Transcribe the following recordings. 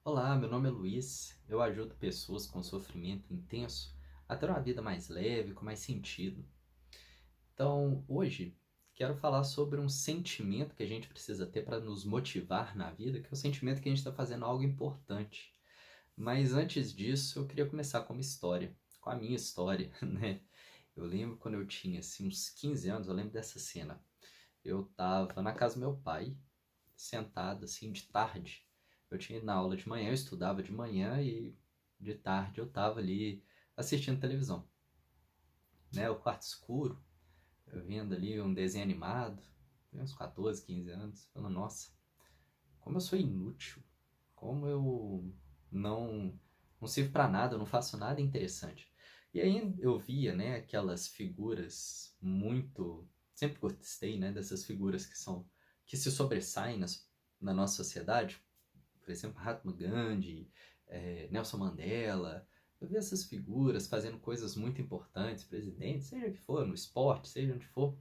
Olá, meu nome é Luiz. Eu ajudo pessoas com sofrimento intenso a ter uma vida mais leve, com mais sentido. Então, hoje, quero falar sobre um sentimento que a gente precisa ter para nos motivar na vida, que é o sentimento que a gente está fazendo algo importante. Mas antes disso, eu queria começar com uma história, com a minha história, né? Eu lembro quando eu tinha assim, uns 15 anos, eu lembro dessa cena. Eu estava na casa do meu pai, sentado assim de tarde. Eu tinha ido na aula de manhã, eu estudava de manhã e de tarde eu estava ali assistindo televisão, né? O quarto escuro, eu vendo ali um desenho animado, tinha uns 14, 15 anos, falando, nossa, como eu sou inútil, como eu não não sirvo para nada, eu não faço nada interessante. E aí eu via, né, aquelas figuras muito, sempre gostei, né, dessas figuras que se sobressaem na nossa sociedade, por exemplo, Mahatma Gandhi, Nelson Mandela. Eu vi essas figuras fazendo coisas muito importantes, presidentes, seja o que for, no esporte, seja onde for.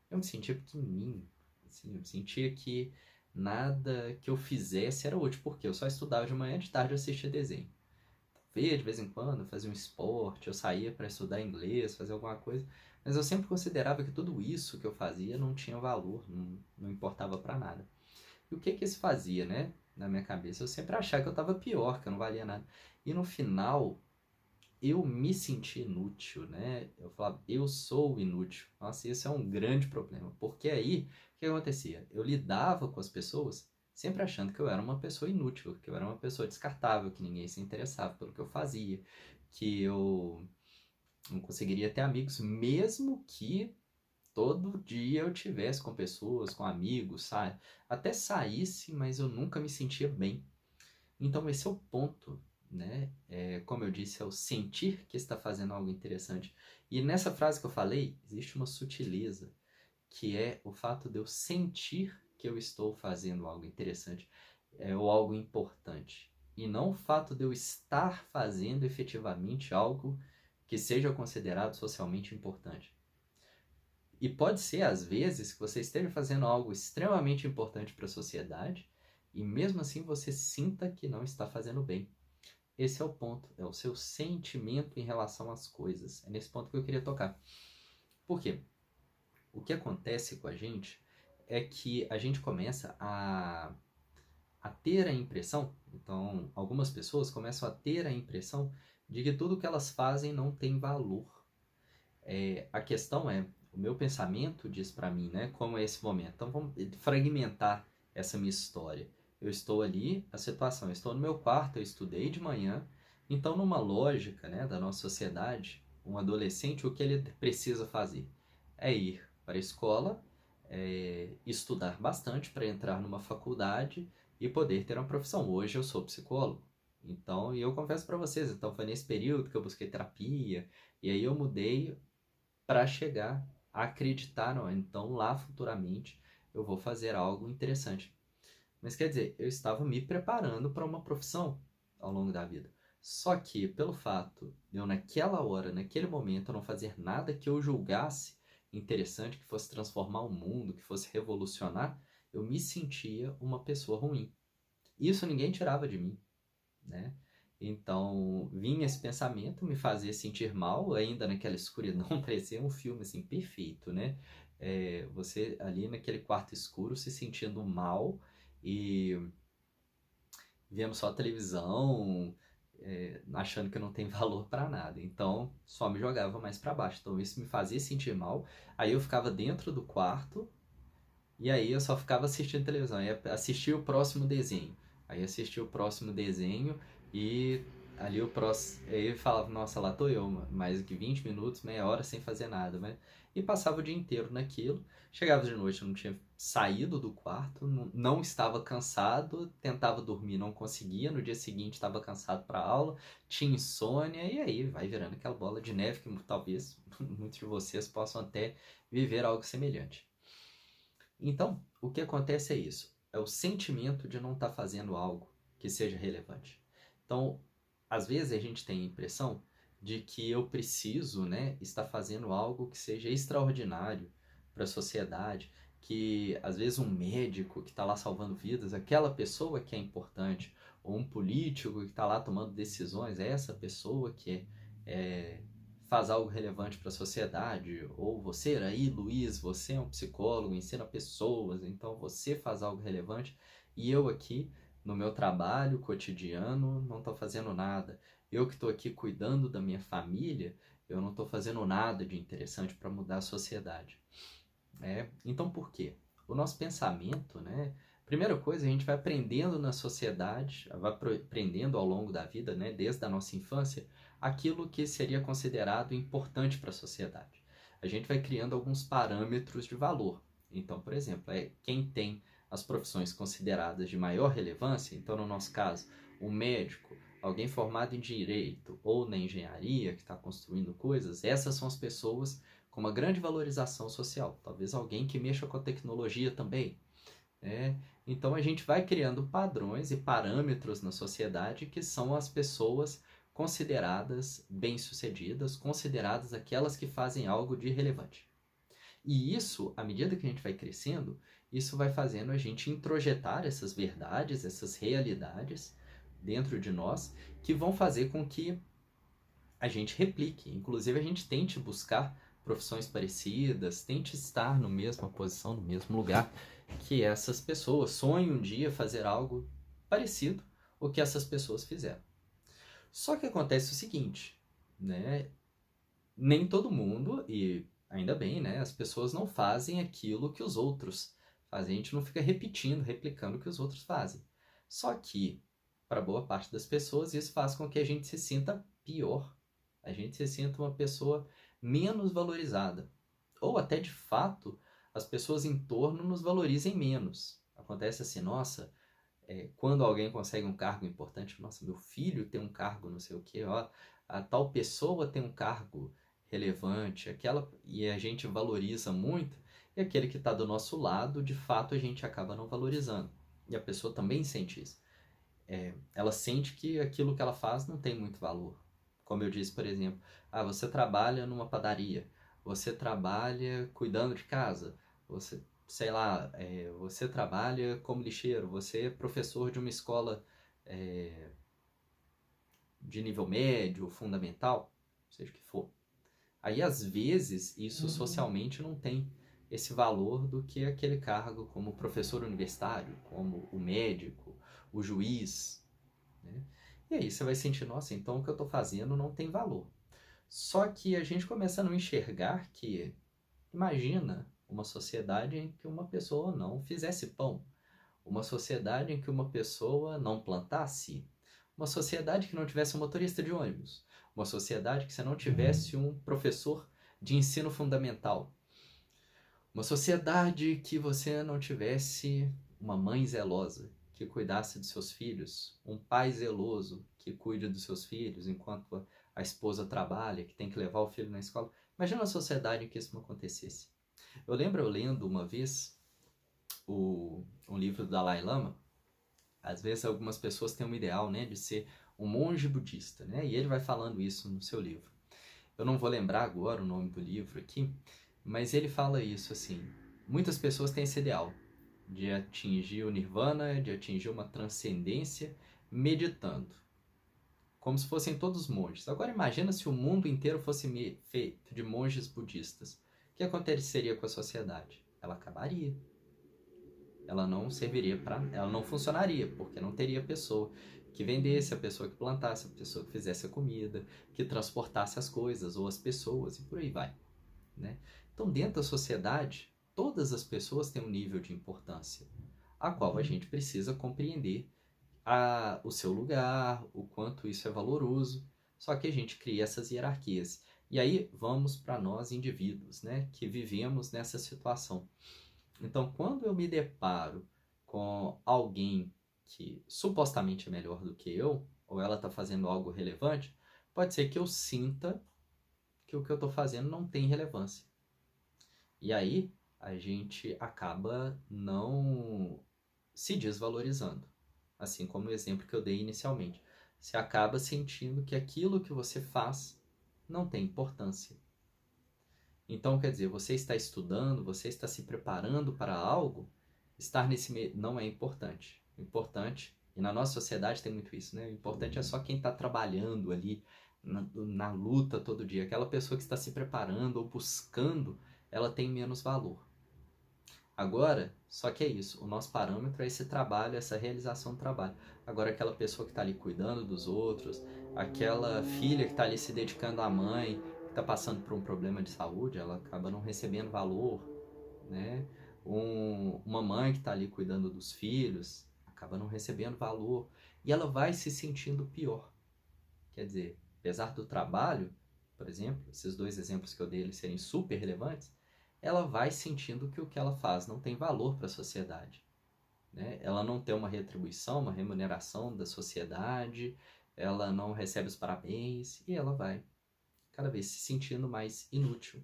Eu me sentia pequenininho, assim, eu me sentia que nada que eu fizesse era útil, porque eu só estudava de manhã, de tarde eu assistia desenho. Via de vez em quando, eu fazia um esporte, eu saía para estudar inglês, fazer alguma coisa, mas eu sempre considerava que tudo isso que eu fazia não tinha valor, não importava para nada. E o que que isso fazia, né? Na minha cabeça, eu sempre achava que eu estava pior, que eu não valia nada. E no final, eu me senti inútil, né? Eu falava, eu sou inútil. Nossa, isso é um grande problema. Porque aí, o que acontecia? Eu lidava com as pessoas sempre achando que eu era uma pessoa inútil, que eu era uma pessoa descartável, que ninguém se interessava pelo que eu fazia, que eu não conseguiria ter amigos, mesmo que todo dia eu tivesse com pessoas, com amigos, sabe? Até saísse, mas eu nunca me sentia bem. Então esse é o ponto, né? Como eu disse, é o sentir que está fazendo algo interessante. E nessa frase que eu falei, existe uma sutileza, que é o fato de eu sentir que eu estou fazendo algo interessante, ou algo importante. E não o fato de eu estar fazendo efetivamente algo que seja considerado socialmente importante. E pode ser, às vezes, que você esteja fazendo algo extremamente importante para a sociedade e mesmo assim você sinta que não está fazendo bem. Esse é o ponto, é o seu sentimento em relação às coisas. É nesse ponto que eu queria tocar. Por quê? O que acontece com a gente é que a gente começa a ter a impressão, então algumas pessoas começam a ter a impressão de que tudo que elas fazem não tem valor. A questão é, o meu pensamento diz para mim, né, como é esse momento. Então vamos fragmentar essa minha história. Eu estou ali, a situação, eu estou no meu quarto, eu estudei de manhã. Então, numa lógica, né, da nossa sociedade, um adolescente, o que ele precisa fazer? É ir para a escola, estudar bastante para entrar numa faculdade e poder ter uma profissão. Hoje eu sou psicólogo. Então, e eu confesso para vocês, então foi nesse período que eu busquei terapia, e aí eu mudei para chegar a acreditar, não, então lá futuramente eu vou fazer algo interessante. Mas quer dizer, eu estava me preparando para uma profissão ao longo da vida. Só que pelo fato de eu naquela hora, naquele momento, não fazer nada que eu julgasse interessante, que fosse transformar o mundo, que fosse revolucionar, eu me sentia uma pessoa ruim. Isso ninguém tirava de mim, né? Então, vinha esse pensamento, me fazia sentir mal, ainda naquela escuridão, parecia um filme, assim, perfeito, né? Você ali naquele quarto escuro se sentindo mal e vendo só a televisão, achando que não tem valor para nada. Então, só me jogava mais para baixo. Então, isso me fazia sentir mal. Aí eu ficava dentro do quarto e aí eu só ficava assistindo televisão. Aí assistia o próximo desenho. Aí assistia o próximo desenho e ali o próximo. Aí eu falava, nossa, lá tô eu, mais do que 20 minutos, meia hora sem fazer nada, né? E passava o dia inteiro naquilo. Chegava de noite, eu não tinha saído do quarto, não estava cansado, tentava dormir, não conseguia. No dia seguinte estava cansado para aula, tinha insônia, e aí vai virando aquela bola de neve que talvez muitos de vocês possam até viver algo semelhante. Então, o que acontece é isso. É o sentimento de não estar fazendo algo que seja relevante. Então, às vezes a gente tem a impressão de que eu preciso, né, estar fazendo algo que seja extraordinário para a sociedade, que às vezes um médico que está lá salvando vidas, aquela pessoa que é importante, ou um político que está lá tomando decisões, é essa pessoa que faz algo relevante para a sociedade, ou você aí, Luiz, você é um psicólogo, ensina pessoas, então você faz algo relevante, e eu aqui, no meu trabalho cotidiano, não estou fazendo nada. Eu que estou aqui cuidando da minha família, eu não estou fazendo nada de interessante para mudar a sociedade. Então, por quê? O nosso pensamento, né? Primeira coisa, a gente vai aprendendo na sociedade, vai aprendendo ao longo da vida, né? Desde a nossa infância, aquilo que seria considerado importante para a sociedade. A gente vai criando alguns parâmetros de valor. Então, por exemplo, quem tem as profissões consideradas de maior relevância, então, no nosso caso, um médico, alguém formado em direito ou na engenharia, que está construindo coisas, essas são as pessoas com uma grande valorização social. Talvez alguém que mexa com a tecnologia também. Então a gente vai criando padrões e parâmetros na sociedade que são as pessoas consideradas bem-sucedidas, consideradas aquelas que fazem algo de relevante. E isso, à medida que a gente vai crescendo, isso vai fazendo a gente introjetar essas verdades, essas realidades dentro de nós, que vão fazer com que a gente replique. Inclusive, a gente tente buscar profissões parecidas, tente estar na mesma posição, no mesmo lugar que essas pessoas. Sonhe um dia fazer algo parecido ao que essas pessoas fizeram. Só que acontece o seguinte, né? Nem todo mundo, e ainda bem, né? As pessoas não fazem aquilo que os outros fazem. A gente não fica repetindo, replicando o que os outros fazem. Só que, para boa parte das pessoas, isso faz com que a gente se sinta pior. A gente se sinta uma pessoa menos valorizada. Ou até, de fato, as pessoas em torno nos valorizem menos. Acontece assim, nossa, quando alguém consegue um cargo importante, nossa, meu filho tem um cargo não sei o quê, ó, a tal pessoa tem um cargo relevante, e a gente valoriza muito, e aquele que está do nosso lado, de fato, a gente acaba não valorizando. E a pessoa também sente isso. Ela sente que aquilo que ela faz não tem muito valor. Como eu disse, por exemplo, você trabalha numa padaria, você trabalha cuidando de casa, você, sei lá, você trabalha como lixeiro, você é professor de uma escola de nível médio, fundamental, seja o que for. Aí, às vezes, isso socialmente não tem esse valor do que aquele cargo como professor universitário, como o médico, o juiz, né? E aí você vai sentir, nossa, então o que eu estou fazendo não tem valor. Só que a gente começa a não enxergar que, imagina uma sociedade em que uma pessoa não fizesse pão, uma sociedade em que uma pessoa não plantasse, uma sociedade que não tivesse um motorista de ônibus, uma sociedade que você não tivesse um professor de ensino fundamental, uma sociedade que você não tivesse uma mãe zelosa que cuidasse de seus filhos, um pai zeloso que cuide dos seus filhos enquanto a esposa trabalha, que tem que levar o filho na escola. Imagina uma sociedade em que isso não acontecesse. Eu lembro eu lendo uma vez um livro do Dalai Lama. Às vezes algumas pessoas têm um ideal, né, de ser um monge budista, né? E ele vai falando isso no seu livro. Eu não vou lembrar agora o nome do livro aqui, mas ele fala isso assim: muitas pessoas têm esse ideal de atingir o nirvana, de atingir uma transcendência meditando, como se fossem todos monges. Agora imagina se o mundo inteiro fosse feito de monges budistas. O que aconteceria com a sociedade? Ela acabaria. Ela não serviria ela não funcionaria, porque não teria pessoa que vendesse, a pessoa que plantasse, a pessoa que fizesse a comida, que transportasse as coisas ou as pessoas e por aí vai, né? Então, dentro da sociedade, todas as pessoas têm um nível de importância, a qual a gente precisa compreender o seu lugar, o quanto isso é valoroso, só que a gente cria essas hierarquias. E aí vamos para nós indivíduos, né, que vivemos nessa situação. Então, quando eu me deparo com alguém que supostamente é melhor do que eu, ou ela está fazendo algo relevante, pode ser que eu sinta que o que eu estou fazendo não tem relevância. E aí a gente acaba não se desvalorizando. Assim como o exemplo que eu dei inicialmente. Você acaba sentindo que aquilo que você faz não tem importância. Então, quer dizer, você está estudando, você está se preparando para algo, estar nesse meio não é importante. O importante E na nossa sociedade tem muito isso, né? O importante é só quem está trabalhando ali na luta todo dia. Aquela pessoa que está se preparando ou buscando, ela tem menos valor. Agora, só que é isso, o nosso parâmetro é esse trabalho, essa realização do trabalho. Agora, aquela pessoa que está ali cuidando dos outros, aquela filha que está ali se dedicando à mãe, que está passando por um problema de saúde, ela acaba não recebendo valor, né? Uma mãe que está ali cuidando dos filhos, acaba não recebendo valor, e ela vai se sentindo pior. Quer dizer, apesar do trabalho, por exemplo, esses dois exemplos que eu dei eles serem super relevantes, ela vai sentindo que o que ela faz não tem valor para a sociedade, né? Ela não tem uma retribuição, uma remuneração da sociedade, ela não recebe os parabéns e ela vai cada vez se sentindo mais inútil.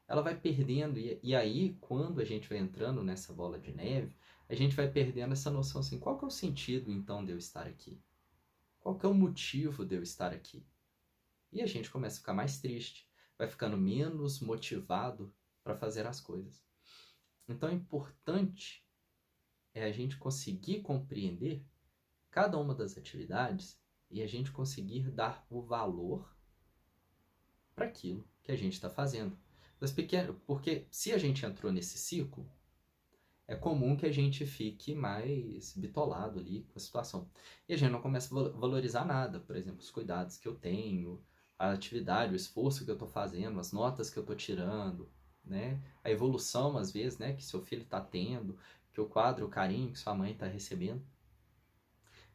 Ela vai perdendo, e aí, quando a gente vai entrando nessa bola de neve, a gente vai perdendo essa noção assim, qual que é o sentido então de eu estar aqui? Qual que é o motivo de eu estar aqui? E a gente começa a ficar mais triste, vai ficando menos motivado para fazer as coisas. Então é importante a gente conseguir compreender cada uma das atividades e a gente conseguir dar o valor para aquilo que a gente está fazendo. Porque se a gente entrou nesse ciclo, é comum que a gente fique mais bitolado ali com a situação. E a gente não começa a valorizar nada, por exemplo, os cuidados que eu tenho, a atividade, o esforço que eu estou fazendo, as notas que eu estou tirando, né? A evolução, às vezes, né, que seu filho está tendo, que o quadro, o carinho que sua mãe está recebendo.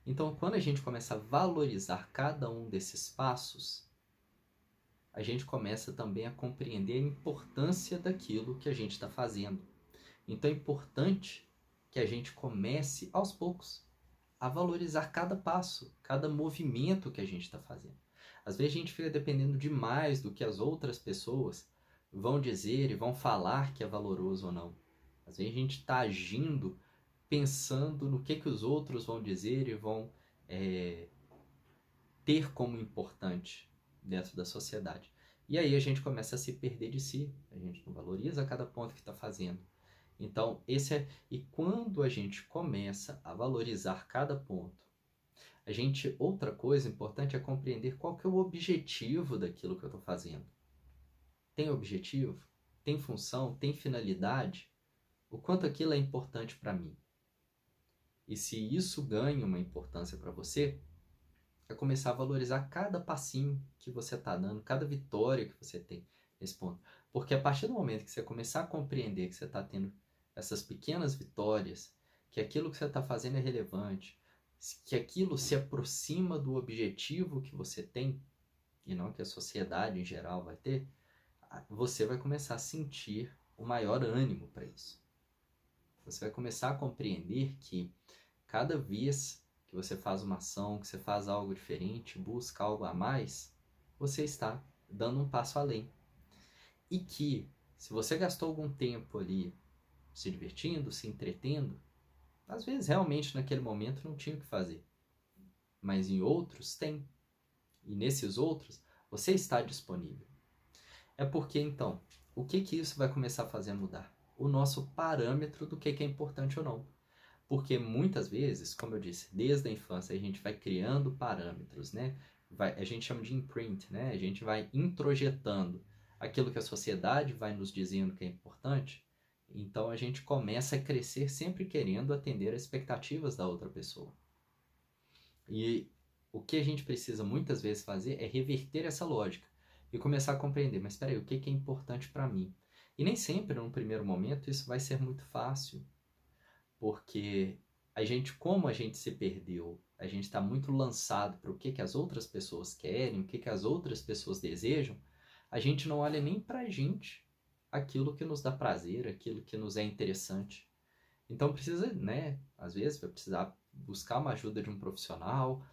Então, quando a gente começa a valorizar cada um desses passos, a gente começa também a compreender a importância daquilo que a gente está fazendo. Então é importante que a gente comece aos poucos a valorizar cada passo, cada movimento que a gente está fazendo. Às vezes a gente fica dependendo demais do que as outras pessoas vão dizer e vão falar que é valoroso ou não. Às vezes a gente está agindo pensando no que os outros vão dizer e vão ter como importante dentro da sociedade. E aí a gente começa a se perder de si, a gente não valoriza cada ponto que está fazendo. Então, e quando a gente começa a valorizar cada ponto, outra coisa importante é compreender qual que é o objetivo daquilo que eu estou fazendo. Tem objetivo? Tem função? Tem finalidade? O quanto aquilo é importante para mim? E se isso ganha uma importância para você, é começar a valorizar cada passinho que você está dando, cada vitória que você tem nesse ponto. Porque a partir do momento que você começar a compreender que você está tendo essas pequenas vitórias, que aquilo que você está fazendo é relevante, que aquilo se aproxima do objetivo que você tem, e não que a sociedade em geral vai ter, você vai começar a sentir o maior ânimo para isso. Você vai começar a compreender que cada vez que você faz uma ação, que você faz algo diferente, busca algo a mais, você está dando um passo além. E que, se você gastou algum tempo ali se divertindo, se entretendo, às vezes realmente naquele momento não tinha o que fazer. Mas em outros tem. E nesses outros, você está disponível. É porque, então, o que isso vai começar a fazer mudar? O nosso parâmetro do que é importante ou não. Porque muitas vezes, como eu disse, desde a infância a gente vai criando parâmetros, né? A gente chama de imprint, né? A gente vai introjetando aquilo que a sociedade vai nos dizendo que é importante. Então a gente começa a crescer sempre querendo atender às expectativas da outra pessoa. E o que a gente precisa muitas vezes fazer é reverter essa lógica e começar a compreender, mas espera aí, o que é importante para mim? E nem sempre, num primeiro momento, isso vai ser muito fácil. Porque como a gente se perdeu, a gente está muito lançado para o que as outras pessoas querem, o que as outras pessoas desejam, a gente não olha nem para a gente aquilo que nos dá prazer, aquilo que nos é interessante. Então precisa, né, às vezes vai precisar buscar uma ajuda de um profissional,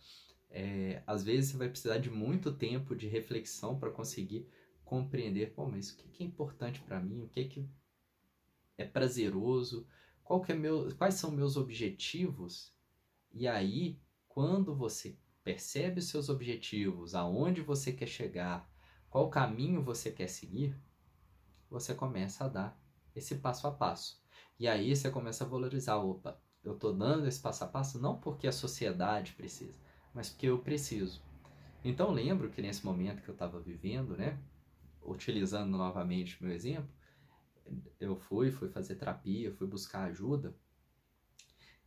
às vezes você vai precisar de muito tempo de reflexão para conseguir compreender, pô, mas o que é importante para mim, o que é prazeroso, quais são meus objetivos? E aí, quando você percebe os seus objetivos, aonde você quer chegar, qual caminho você quer seguir, você começa a dar esse passo a passo. E aí você começa a valorizar, opa, eu estou dando esse passo a passo não porque a sociedade precisa, mas porque eu preciso. Então lembro que nesse momento que eu estava vivendo, né, utilizando novamente o meu exemplo, eu fui fazer terapia, fui buscar ajuda,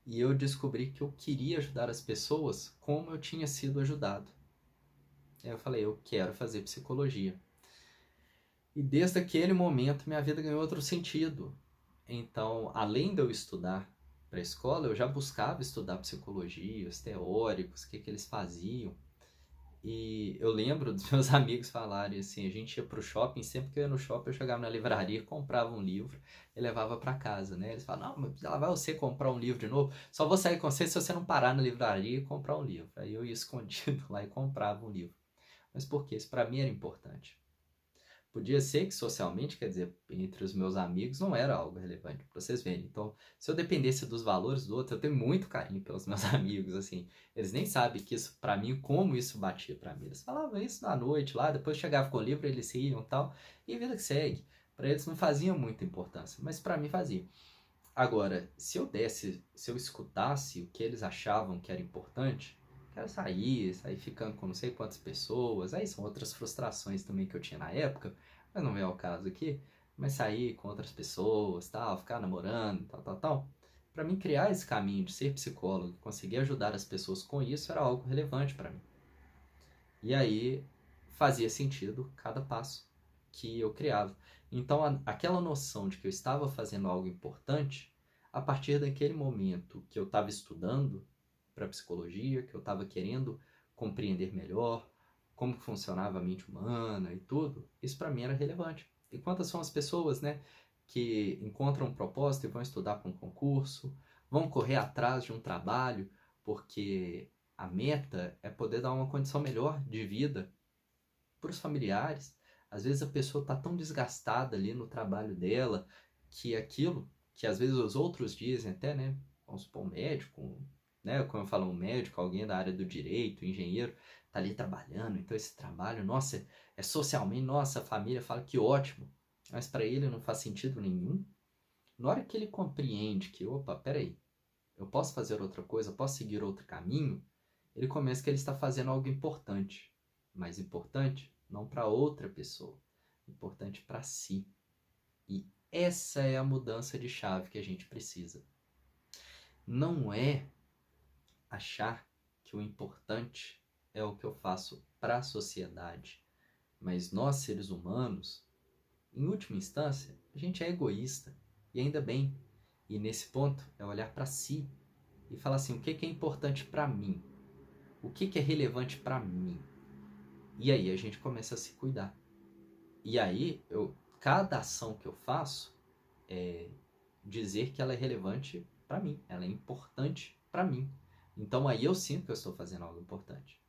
e eu descobri que eu queria ajudar as pessoas como eu tinha sido ajudado. Aí eu falei, eu quero fazer psicologia. E desde aquele momento minha vida ganhou outro sentido. Então, além de eu estudar para a escola, eu já buscava estudar psicologia, os teóricos, o que eles faziam. E eu lembro dos meus amigos falarem assim, a gente ia pro shopping, sempre que eu ia no shopping eu chegava na livraria, comprava um livro e levava para casa, né? Eles falavam, não, mas lá vai você comprar um livro de novo, só vou sair com você se você não parar na livraria e comprar um livro. Aí eu ia escondido lá e comprava um livro. Mas por quê? Isso para mim era importante. Podia ser que socialmente, quer dizer, entre os meus amigos, não era algo relevante, para vocês verem. Então, se eu dependesse dos valores do outro, eu tenho muito carinho pelos meus amigos, assim. Eles nem sabem que isso, para mim, como isso batia para mim. Eles falavam isso na noite lá, depois chegava com o livro, eles riam e tal, e vida que segue. Para eles não fazia muita importância, mas para mim fazia. Agora, se eu escutasse o que eles achavam que era importante, quero sair ficando com não sei quantas pessoas, aí são outras frustrações também que eu tinha na época, mas não é o caso aqui, mas sair com outras pessoas, tal, ficar namorando, tal. Para mim criar esse caminho de ser psicólogo e conseguir ajudar as pessoas com isso era algo relevante para mim. E aí fazia sentido cada passo que eu criava. Então aquela noção de que eu estava fazendo algo importante, a partir daquele momento que eu estava estudando para psicologia, que eu estava querendo compreender melhor como funcionava a mente humana e tudo, isso para mim era relevante. E quantas são as pessoas, né, que encontram um propósito e vão estudar para um concurso, vão correr atrás de um trabalho, porque a meta é poder dar uma condição melhor de vida para os familiares. Às vezes a pessoa está tão desgastada ali no trabalho dela que aquilo que às vezes os outros dizem até, né? Vamos supor, um médico, né? Como eu falo, um médico, alguém da área do direito, um engenheiro, tá ali trabalhando. Então esse trabalho, nossa, é socialmente, nossa, a família fala que ótimo. Mas para ele não faz sentido nenhum. Na hora que ele compreende que, opa, peraí, eu posso fazer outra coisa, eu posso seguir outro caminho, ele começa que ele está fazendo algo importante. Mas importante não para outra pessoa, importante para si. E essa é a mudança de chave que a gente precisa. Não é achar que o importante é o que eu faço para a sociedade, mas nós, seres humanos, em última instância, a gente é egoísta, e ainda bem. E nesse ponto é olhar para si e falar assim, o que é importante para mim? O que é relevante para mim? E aí a gente começa a se cuidar. E aí, cada ação que eu faço é dizer que ela é relevante para mim, ela é importante para mim. Então aí eu sinto que eu estou fazendo algo importante.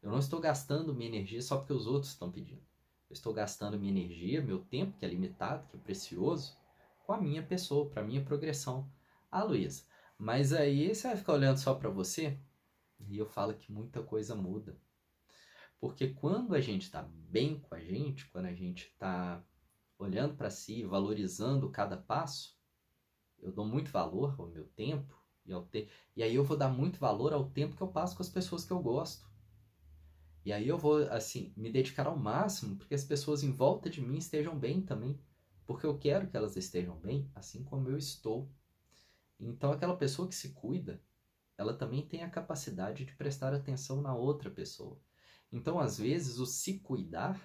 Eu não estou gastando minha energia só porque os outros estão pedindo. Eu estou gastando minha energia, meu tempo, que é limitado, que é precioso, com a minha pessoa, para a minha progressão. Ah, Luísa, mas aí você vai ficar olhando só para você? E eu falo que muita coisa muda. Porque quando a gente está bem com a gente, quando a gente está olhando para si, valorizando cada passo, eu dou muito valor ao meu tempo e aí eu vou dar muito valor ao tempo que eu passo com as pessoas que eu gosto. E aí eu vou, assim, me dedicar ao máximo porque as pessoas em volta de mim estejam bem também. Porque eu quero que elas estejam bem, assim como eu estou. Então aquela pessoa que se cuida, ela também tem a capacidade de prestar atenção na outra pessoa. Então, às vezes, o se cuidar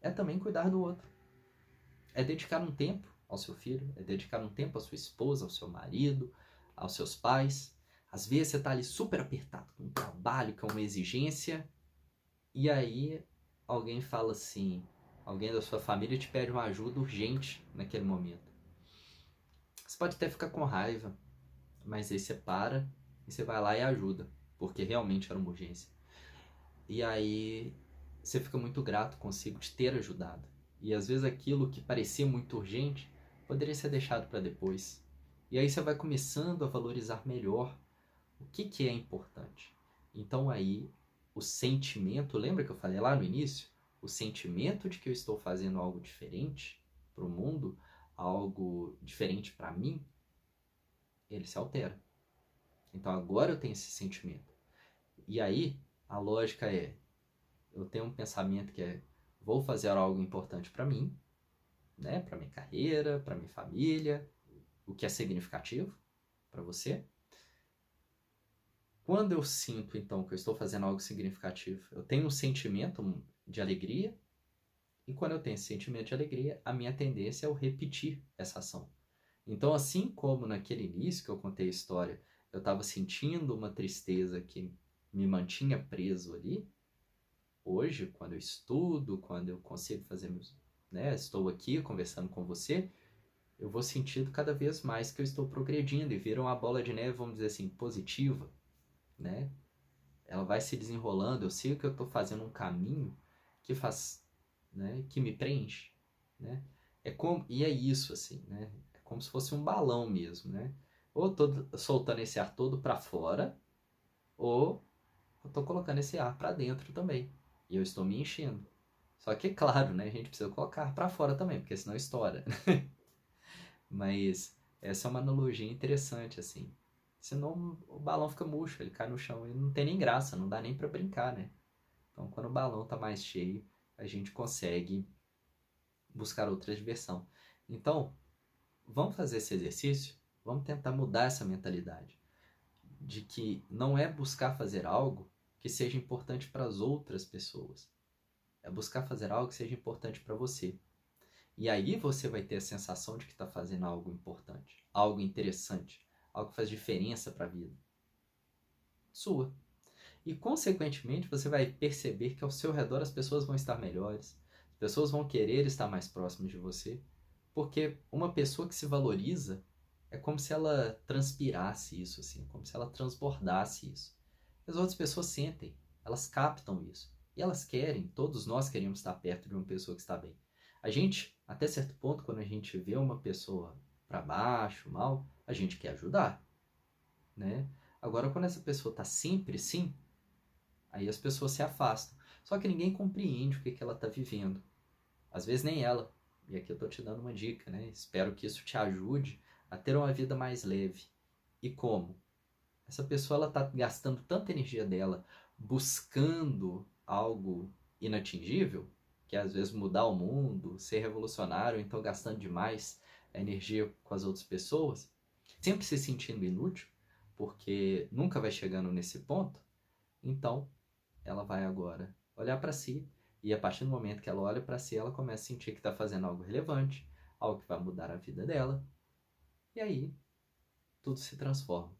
é também cuidar do outro. É dedicar um tempo ao seu filho, é dedicar um tempo à sua esposa, ao seu marido, aos seus pais. Às vezes você está ali super apertado com um trabalho, com uma exigência, e aí alguém fala assim, alguém da sua família te pede uma ajuda urgente naquele momento. Você pode até ficar com raiva, mas aí você para e você vai lá e ajuda, porque realmente era uma urgência. E aí você fica muito grato consigo de ter ajudado. E às vezes aquilo que parecia muito urgente poderia ser deixado para depois. E aí você vai começando a valorizar melhor o que é importante. Então aí o sentimento, lembra que eu falei lá no início? O sentimento de que eu estou fazendo algo diferente para o mundo, algo diferente para mim, ele se altera. Então agora eu tenho esse sentimento. E aí a lógica é, eu tenho um pensamento que é, vou fazer algo importante para mim, né? Para minha carreira, para minha família, o que é significativo para você. Quando eu sinto, então, que eu estou fazendo algo significativo, eu tenho um sentimento de alegria, e quando eu tenho esse sentimento de alegria, a minha tendência é eu repetir essa ação. Então, assim como naquele início que eu contei a história, eu estava sentindo uma tristeza que me mantinha preso ali, hoje, quando eu estudo, quando eu consigo fazer meus, né, estou aqui conversando com você, eu vou sentindo cada vez mais que eu estou progredindo e vira uma bola de neve, vamos dizer assim, positiva, né? Ela vai se desenrolando, eu sei que eu estou fazendo um caminho que faz, né, que me preenche, né? E é isso, assim, né? É como se fosse um balão mesmo, né? Ou eu tô soltando esse ar todo para fora, ou eu tô colocando esse ar para dentro também. E eu estou me enchendo. Só que, claro, né, a gente precisa colocar para fora também, porque senão estoura. Mas essa é uma analogia interessante, assim. Senão o balão fica murcho, ele cai no chão e não tem nem graça, não dá nem para brincar, né? Então, quando o balão tá mais cheio, a gente consegue buscar outra diversão. Então, vamos fazer esse exercício? Vamos tentar mudar essa mentalidade de que não é buscar fazer algo que seja importante para as outras pessoas. É buscar fazer algo que seja importante para você. E aí você vai ter a sensação de que está fazendo algo importante, algo interessante, algo que faz diferença para a vida sua. E, consequentemente, você vai perceber que ao seu redor as pessoas vão estar melhores, as pessoas vão querer estar mais próximas de você, porque uma pessoa que se valoriza é como se ela transpirasse isso, assim, como se ela transbordasse isso. As outras pessoas sentem, elas captam isso. E elas querem, todos nós queremos estar perto de uma pessoa que está bem. A gente, até certo ponto, quando a gente vê uma pessoa para baixo, mal, a gente quer ajudar, né? Agora, quando essa pessoa está sempre assim, aí as pessoas se afastam. Só que ninguém compreende o que ela está vivendo. Às vezes nem ela. E aqui eu estou te dando uma dica, né? Espero que isso te ajude a ter uma vida mais leve. E como? Essa pessoa ela está gastando tanta energia dela buscando algo inatingível, que é às vezes mudar o mundo, ser revolucionário, então gastando demais a energia com as outras pessoas, sempre se sentindo inútil, porque nunca vai chegando nesse ponto, então ela vai agora olhar para si, e a partir do momento que ela olha para si, ela começa a sentir que está fazendo algo relevante, algo que vai mudar a vida dela, e aí tudo se transforma.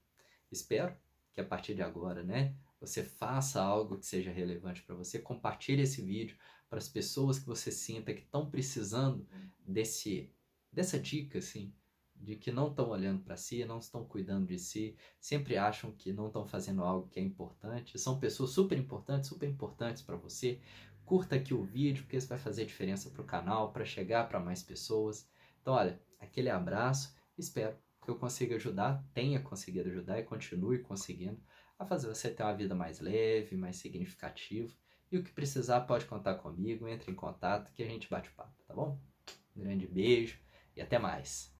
Espero que a partir de agora, né, você faça algo que seja relevante para você, compartilhe esse vídeo para as pessoas que você sinta que estão precisando dessa dica, assim, de que não estão olhando para si, não estão cuidando de si, sempre acham que não estão fazendo algo que é importante, são pessoas super importantes para você. Curta aqui o vídeo, porque isso vai fazer diferença para o canal, para chegar para mais pessoas. Então, olha, aquele abraço, espero que eu consiga ajudar, tenha conseguido ajudar e continue conseguindo a fazer você ter uma vida mais leve, mais significativa. E o que precisar pode contar comigo, entre em contato que a gente bate papo, tá bom? Um grande beijo e até mais!